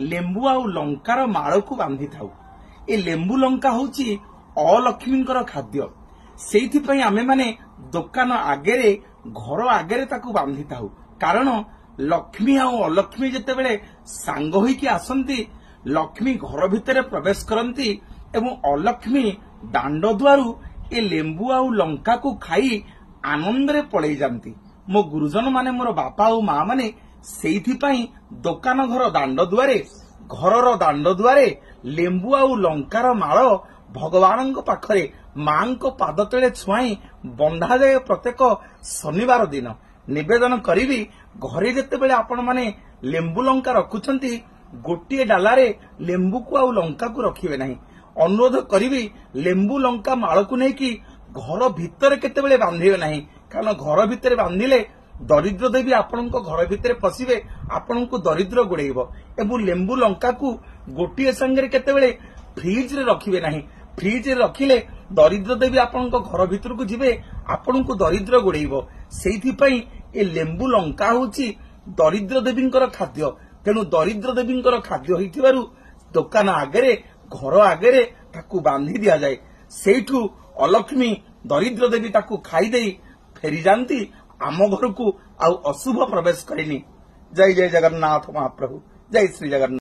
लेंबू आउ लंकार माड़ को बांधि थाउ। ए लेंबू लंका होची अलक्ष्मींकर खाद्य। सेइथिपई आमे माने दुकान आगेरे घर आगेरे ताकू बांधि थाउ। कारण लक्ष्मी आउ अलक्ष्मी जेतेबेले सांग होइकी आसंती, लक्ष्मी घर भितर प्रवेश करती एवं अलक्ष्मी दांड दुआरू ए लेंबू आउ लंका को खाई आनंद रे पळेई जांती। मो गुरुजन माने मोर बापा और माँ माने सेइथिपई दुकान घर दांड दुआरे घरर दांड दुआरे लेंबू आउ लंकार माळ भगवान पाखरे मां को पाद तले छुआई बंधा जाए प्रत्येक शनिवार दिन। निवेदन करी घरे जेतेबेले आपण माने लेंबू लंका रखुछंती गोटे डालारे लेंबू को आउ लंका को रखिबे नहीं। अनुरोध करी लेंबू लंका माळ को नहीं कि घर भितर केतेबेले बांधिबे नहीं। कारण घर भितर बांधिले दरिद्र देवी आपण घर भितर पशिबे, आपण को दरिद्र गोड़ेब। एवं लेंबू लंका को गोटे संगे केतेबेले फ्रिज रे रखिबे नहीं। फ्रिज रे रखिले दरिद्र देवी आपण घर भितर को जिबे, आपण को दरिद्र गोड़ेब। सेइथिपई ए लेंबू लंका होची दरिद्र देवींकर खाद्य। तेणु दरिद्र देवींकर खाद्य होइथिबारु दुकान आगेरे घर आगेरे ताकू बांधी दिया जाए। सेठू अलक्ष्मी दरिद्र देवी ताकू खाई देई फेरी जाती आम घर को आउ अशुभ प्रवेश करेनी। जय जय जगन्नाथ महाप्रभु, जय श्री जगन्नाथ।